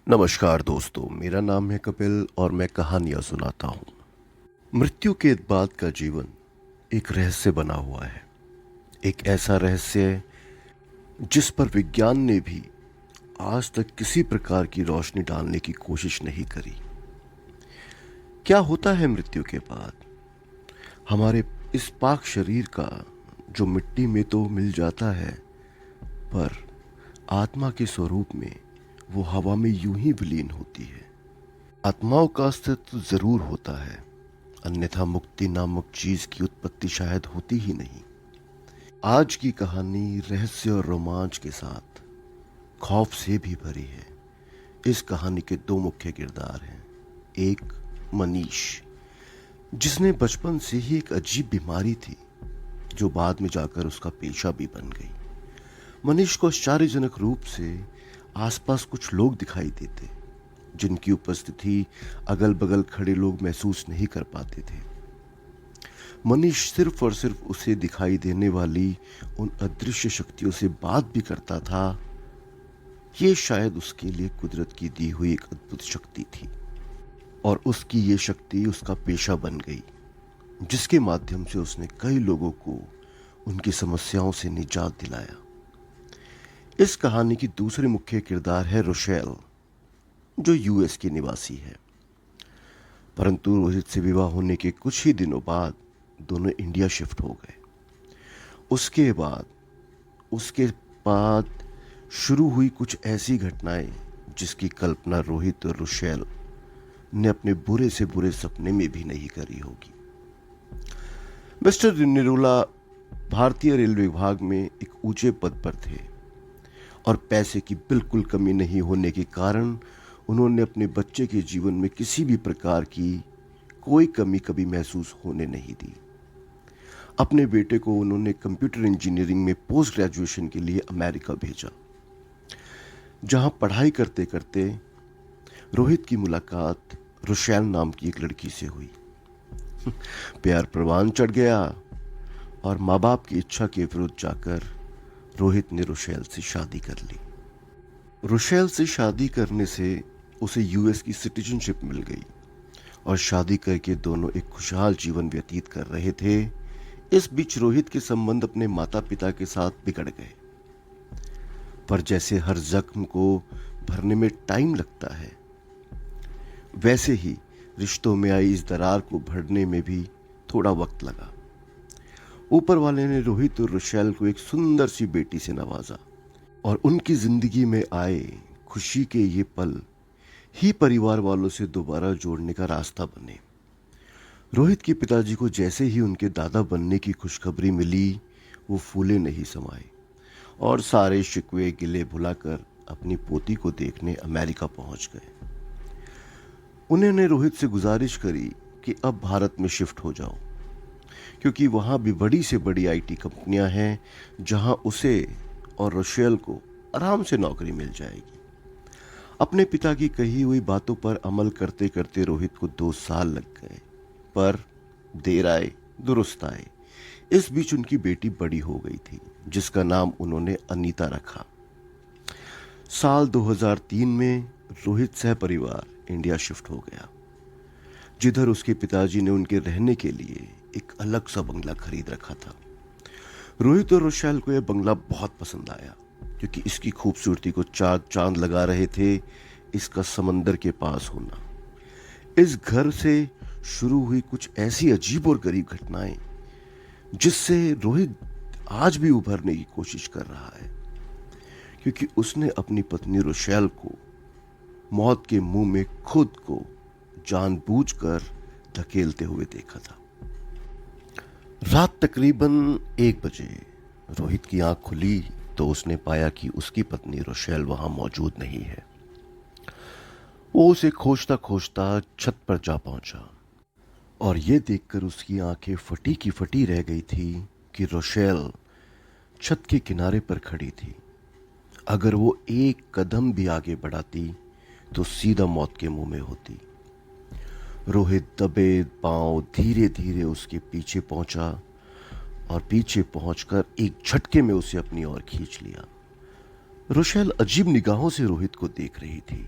नमस्कार दोस्तों, मेरा नाम है कपिल और मैं कहानियाँ सुनाता हूँ। मृत्यु के बाद का जीवन एक रहस्य बना हुआ है। एक ऐसा रहस्य जिस पर विज्ञान ने भी आज तक किसी प्रकार की रोशनी डालने की कोशिश नहीं करी। क्या होता है मृत्यु के बाद? हमारे इस पाक शरीर का जो मिट्टी में तो मिल जाता है, पर आत्मा के स्वरूप में वो हवा में यूं ही विलीन होती है। आत्माओं का अस्तित्व जरूर होता है, अन्यथा मुक्ति नामक चीज की उत्पत्ति शायद होती ही नहीं। आज की कहानी रहस्य और रोमांच के साथ खौफ से भी भरी है। इस कहानी के दो मुख्य किरदार हैं। एक मनीष, जिसने बचपन से ही एक अजीब बीमारी थी जो बाद में जाकर उसका पेशा भी बन गई। मनीष को आश्चर्यजनक रूप से आसपास कुछ लोग दिखाई देते जिनकी उपस्थिति अगल बगल खड़े लोग महसूस नहीं कर पाते थे। मनीष सिर्फ और सिर्फ उसे दिखाई देने वाली उन अदृश्य शक्तियों से बात भी करता था। ये शायद उसके लिए कुदरत की दी हुई एक अद्भुत शक्ति थी और उसकी ये शक्ति उसका पेशा बन गई, जिसके माध्यम से उसने कई लोगों को उनकी समस्याओं से निजात दिलाया। इस कहानी की दूसरी मुख्य किरदार है रोशेल, जो यूएस की निवासी है। परंतु रोहित से विवाह होने के कुछ ही दिनों बाद दोनों इंडिया शिफ्ट हो गए। उसके बाद शुरू हुई कुछ ऐसी घटनाएं जिसकी कल्पना रोहित और रोशेल ने अपने बुरे से बुरे सपने में भी नहीं करी होगी। मिस्टर निरोला भारतीय रेलवे विभाग में एक ऊंचे पद पर थे और पैसे की बिल्कुल कमी नहीं होने के कारण उन्होंने अपने बच्चे के जीवन में किसी भी प्रकार की कोई कमी कभी महसूस होने नहीं दी। अपने बेटे को उन्होंने कंप्यूटर इंजीनियरिंग में पोस्ट ग्रेजुएशन के लिए अमेरिका भेजा, जहां पढ़ाई करते करते रोहित की मुलाकात रोशेल नाम की एक लड़की से हुई। प्यार परवान चढ़ गया और माँ बाप की इच्छा के विरुद्ध जाकर रोहित ने रोशेल से शादी कर ली। रोशेल से शादी करने से उसे यूएस की सिटीजनशिप मिल गई और शादी करके दोनों एक खुशहाल जीवन व्यतीत कर रहे थे। इस बीच रोहित के संबंध अपने माता पिता के साथ बिगड़ गए, पर जैसे हर जख्म को भरने में टाइम लगता है, वैसे ही रिश्तों में आई इस दरार को भरने में भी थोड़ा वक्त लगा। ऊपर वाले ने रोहित और रोशेल को एक सुंदर सी बेटी से नवाजा और उनकी जिंदगी में आए खुशी के ये पल ही परिवार वालों से दोबारा जोड़ने का रास्ता बने। रोहित के पिताजी को जैसे ही उनके दादा बनने की खुशखबरी मिली, वो फूले नहीं समाए और सारे शिकवे गिले भुलाकर अपनी पोती को देखने अमेरिका पहुंच गए। उन्होंने रोहित से गुजारिश करी कि अब भारत में शिफ्ट हो जाओ, क्योंकि वहाँ भी बड़ी से बड़ी आईटी कंपनियां हैं जहां उसे और रोशेल को आराम से नौकरी मिल जाएगी। अपने पिता की कही हुई बातों पर अमल करते करते रोहित को 2 साल लग गए, पर देर आए दुरुस्त आए। इस बीच उनकी बेटी बड़ी हो गई थी, जिसका नाम उन्होंने अनीता रखा। साल 2003 में रोहित सह परिवार इंडिया शिफ्ट हो गया, जिधर उसके पिताजी ने उनके रहने के लिए एक अलग सा बंगला खरीद रखा था। रोहित और रोशेल को यह बंगला बहुत पसंद आया, क्योंकि इसकी खूबसूरती को चार चांद लगा रहे थे इसका समंदर के पास होना। इस घर से शुरू हुई कुछ ऐसी अजीब और गरीब घटनाएं जिससे रोहित आज भी उभरने की कोशिश कर रहा है, क्योंकि उसने अपनी पत्नी रोशेल को मौत के मुंह में खुद को जानबूझकर धकेलते हुए देखा था। रात तकरीबन 1 बजे रोहित की आंख खुली तो उसने पाया कि उसकी पत्नी रोशेल वहां मौजूद नहीं है। वो उसे खोजता खोजता छत पर जा पहुंचा और ये देखकर उसकी आंखें फटी की फटी रह गई थी कि रोशेल छत के किनारे पर खड़ी थी। अगर वो एक कदम भी आगे बढ़ाती तो सीधा मौत के मुंह में होती। रोहित दबे पांव धीरे धीरे उसके पीछे पहुंचा और पीछे पहुंचकर एक झटके में उसे अपनी ओर खींच लिया। रोशेल अजीब निगाहों से रोहित को देख रही थी।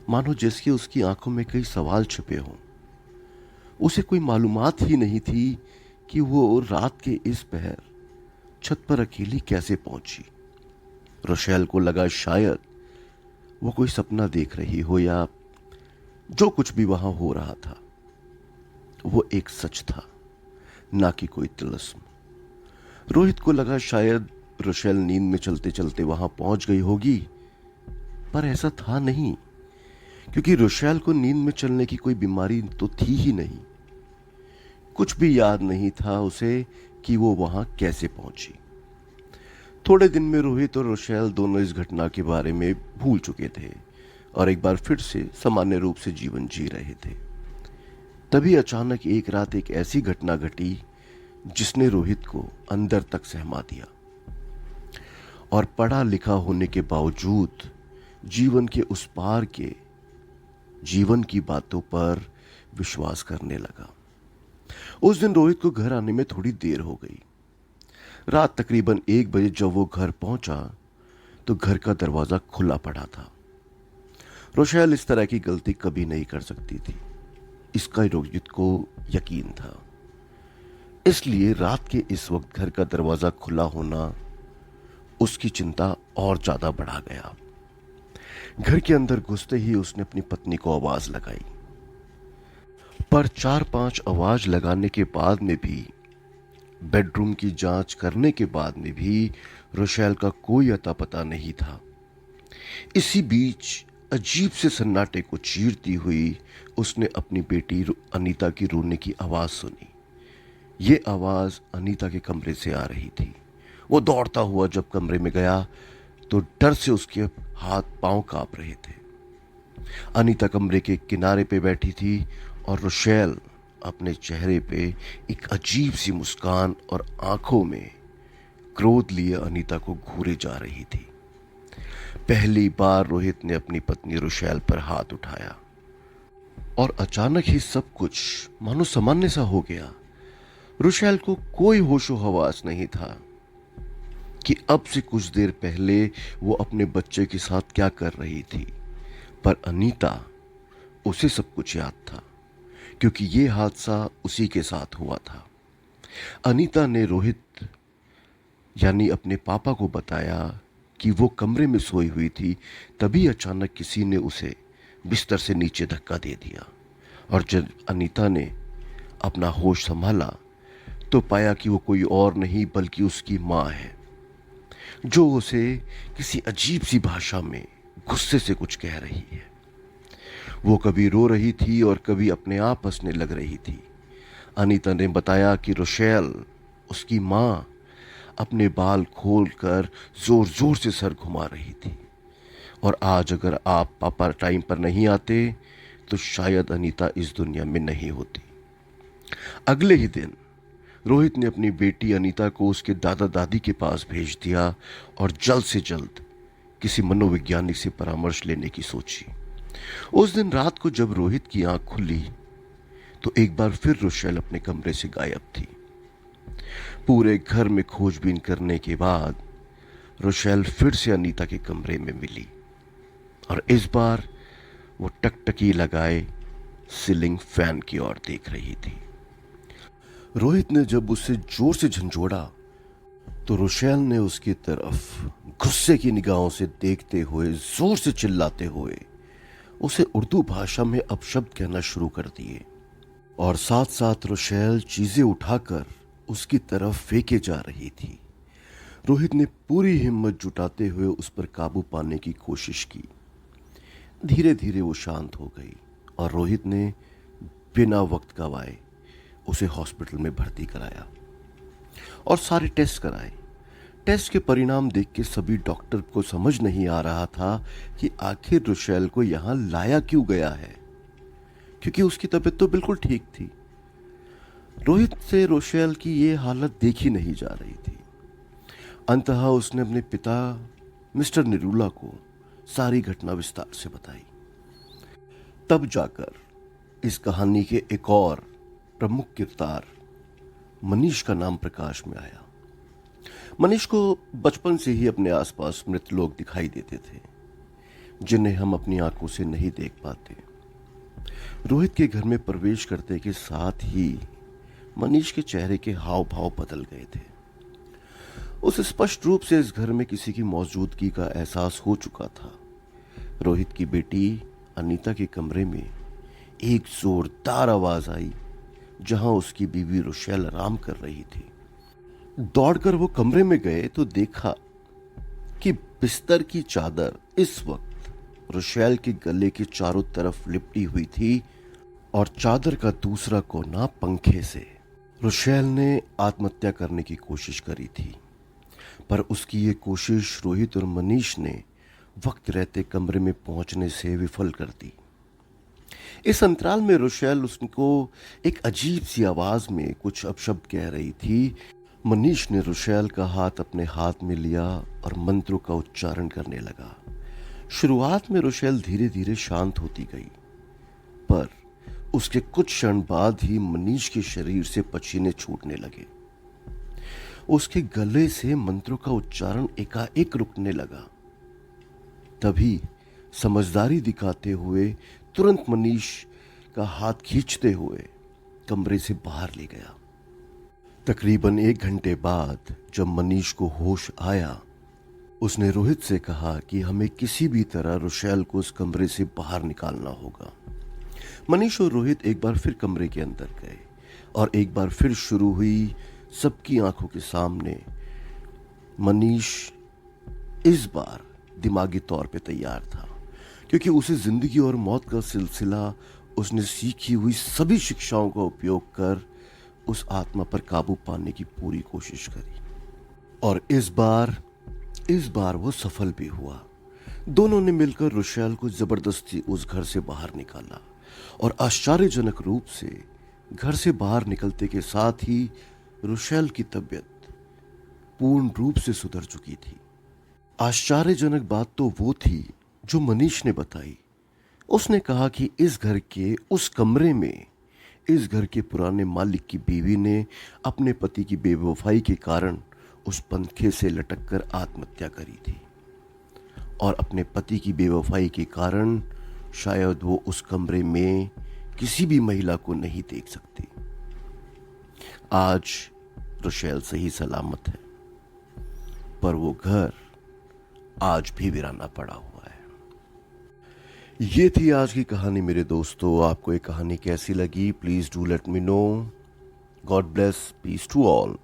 मानो जैसे उसकी आंखों में कई सवाल छिपे हों। उसे कोई मालूमात ही नहीं थी कि वो रात के इस पहर छत पर अकेली कैसे पहुंची। रोशेल को लगा शायद वो कोई सपना देख रही हो या जो कुछ भी वहां हो रहा था वो एक सच था, ना कि कोई तिलिस्म। रोहित को लगा शायद रोशेल नींद में चलते चलते वहां पहुंच गई होगी, पर ऐसा था नहीं, क्योंकि रोशेल को नींद में चलने की कोई बीमारी तो थी ही नहीं। कुछ भी याद नहीं था उसे कि वो वहां कैसे पहुंची। थोड़े दिन में रोहित और रोशेल दोनों इस घटना के बारे में भूल चुके थे और एक बार फिर से सामान्य रूप से जीवन जी रहे थे। तभी अचानक एक रात एक ऐसी घटना घटी जिसने रोहित को अंदर तक सहमा दिया और पढ़ा लिखा होने के बावजूद जीवन के उस पार के जीवन की बातों पर विश्वास करने लगा। उस दिन रोहित को घर आने में थोड़ी देर हो गई। रात तकरीबन 1 बजे जब वो घर पहुंचा तो घर का दरवाजा खुला पड़ा था। रोशेल इस तरह की गलती कभी नहीं कर सकती थी, इसका रोहित को यकीन था। इसलिए रात के इस वक्त घर का दरवाजा खुला होना उसकी चिंता और ज्यादा बढ़ा गया। घर के अंदर घुसते ही उसने अपनी पत्नी को आवाज लगाई, पर 4-5 आवाज लगाने के बाद में भी, बेडरूम की जांच करने के बाद में भी रोशेल का कोई अता पता नहीं था। इसी बीच अजीब से सन्नाटे को चीरती हुई उसने अपनी बेटी अनीता की रोने की आवाज सुनी। ये आवाज अनीता के कमरे से आ रही थी। वो दौड़ता हुआ जब कमरे में गया तो डर से उसके हाथ पांव कांप रहे थे। अनीता कमरे के किनारे पे बैठी थी और रोशेल अपने चेहरे पे एक अजीब सी मुस्कान और आंखों में क्रोध लिए अनीता को घूरे जा रही थी। पहली बार रोहित ने अपनी पत्नी रोशेल पर हाथ उठाया और अचानक ही सब कुछ मानो सामान्य सा हो गया। रोशेल को कोई होशो हवास नहीं था कि अब से कुछ देर पहले वो अपने बच्चे के साथ क्या कर रही थी, पर अनीता, उसे सब कुछ याद था क्योंकि ये हादसा उसी के साथ हुआ था। अनीता ने रोहित यानी अपने पापा को बताया कि वो कमरे में सोई हुई थी। तभी अचानक किसी ने उसे बिस्तर से नीचे धक्का दे दिया और जब अनीता ने अपना होश संभाला तो पाया कि वो कोई और नहीं बल्कि उसकी माँ है, जो उसे किसी अजीब सी भाषा में गुस्से से कुछ कह रही है। वो कभी रो रही थी और कभी अपने आप हंसने लग रही थी। अनीता ने बताया कि रोशेल, उसकी माँ, अपने बाल खोलकर जोर जोर से सर घुमा रही थी और आज अगर आप पापा टाइम पर नहीं आते तो शायद अनीता इस दुनिया में नहीं होती। अगले ही दिन रोहित ने अपनी बेटी अनीता को उसके दादा दादी के पास भेज दिया और जल्द से जल्द किसी मनोवैज्ञानिक से परामर्श लेने की सोची। उस दिन रात को जब रोहित की आंख खुली तो एक बार फिर रोशेल अपने कमरे से गायब थी। पूरे घर में खोजबीन करने के बाद रोशेल फिर से अनीता के कमरे में मिली और इस बार वो टकटकी लगाए सीलिंग फैन की ओर देख रही थी। रोहित ने जब उसे जोर से झंझोड़ा तो रोशेल ने उसकी तरफ गुस्से की निगाहों से देखते हुए जोर से चिल्लाते हुए उसे उर्दू भाषा में अपशब्द कहना शुरू कर दिए और साथ साथ रोशेल चीजें उठाकर उसकी तरफ फेंके जा रही थी। रोहित ने पूरी हिम्मत जुटाते हुए उस पर काबू पाने की कोशिश की। धीरे धीरे वो शांत हो गई और रोहित ने बिना वक्त गवाए उसे हॉस्पिटल में भर्ती कराया और सारे टेस्ट कराए। टेस्ट के परिणाम देख के सभी डॉक्टर को समझ नहीं आ रहा था कि आखिर रोशेल को यहां लाया क्यों गया है, क्योंकि उसकी तबीयत तो बिल्कुल ठीक थी। रोहित से रोशेल की ये हालत देखी नहीं जा रही थी। अंततः उसने अपने पिता मिस्टर निरूला को सारी घटना विस्तार से बताई। तब जाकर इस कहानी के एक और प्रमुख किरदार मनीष का नाम प्रकाश में आया। मनीष को बचपन से ही अपने आसपास मृत लोग दिखाई देते थे, जिन्हें हम अपनी आंखों से नहीं देख पाते। रोहित के घर में प्रवेश करते के साथ ही मनीष के चेहरे के हाव भाव बदल गए थे। उसे स्पष्ट रूप से इस घर में किसी की मौजूदगी का एहसास हो चुका था। रोहित की बेटी अनीता के कमरे में एक जोरदार आवाज आई, जहां उसकी बीवी रुशेल आराम कर रही थी। दौड़कर वो कमरे में गए तो देखा कि बिस्तर की चादर इस वक्त रुशेल के गले के चारों तरफ लिपटी हुई थी और चादर का दूसरा कोना पंखे से। रुशेल ने आत्महत्या करने की कोशिश करी थी, पर उसकी ये कोशिश रोहित और मनीष ने वक्त रहते कमरे में पहुंचने से विफल कर दी। इस अंतराल में रुशेल उसको एक अजीब सी आवाज में कुछ अपशब्द कह रही थी। मनीष ने रुशेल का हाथ अपने हाथ में लिया और मंत्रों का उच्चारण करने लगा। शुरुआत में रुशेल धीरे धीरे शांत होती गई, पर उसके कुछ क्षण बाद ही मनीष के शरीर से पसीने छूटने लगे। उसके गले से मंत्रों का उच्चारण एकाएक रुकने लगा। तभी समझदारी दिखाते हुए तुरंत मनीष का हाथ खींचते हुए कमरे से बाहर ले गया। तकरीबन 1 घंटे बाद जब मनीष को होश आया, उसने रोहित से कहा कि हमें किसी भी तरह रुशेल को उस कमरे से बाहर निकालना होगा। मनीष और रोहित एक बार फिर कमरे के अंदर गए और एक बार फिर शुरू हुई सबकी आंखों के सामने। मनीष इस बार दिमागी तौर पे तैयार था, क्योंकि उसे जिंदगी और मौत का सिलसिला उसने सीखी हुई सभी शिक्षाओं का उपयोग कर उस आत्मा पर काबू पाने की पूरी कोशिश करी। और इस बार वो सफल भी हुआ। दोनों ने मिलकर रुशेल को जबरदस्ती उस घर से बाहर निकाला और आश्चर्यजनक रूप से घर से बाहर निकलते के साथ ही रुशेल की तबीयत पूर्ण रूप से सुधर चुकी थी। आश्चर्यजनक बात तो वो थी जो मनीष ने बताई। उसने कहा कि इस घर के उस कमरे में इस घर के पुराने मालिक की बीवी ने अपने पति की बेवफाई के कारण उस पंखे से लटककर आत्महत्या करी थी, और अपने पति की बेवफाई के कारण शायद वो उस कमरे में किसी भी महिला को नहीं देख सकती। आज रुशेल सही सलामत है, पर वो घर आज भी वीराना पड़ा हुआ है। ये थी आज की कहानी मेरे दोस्तों। आपको ये कहानी कैसी लगी? Please do let me know. God bless, peace to all.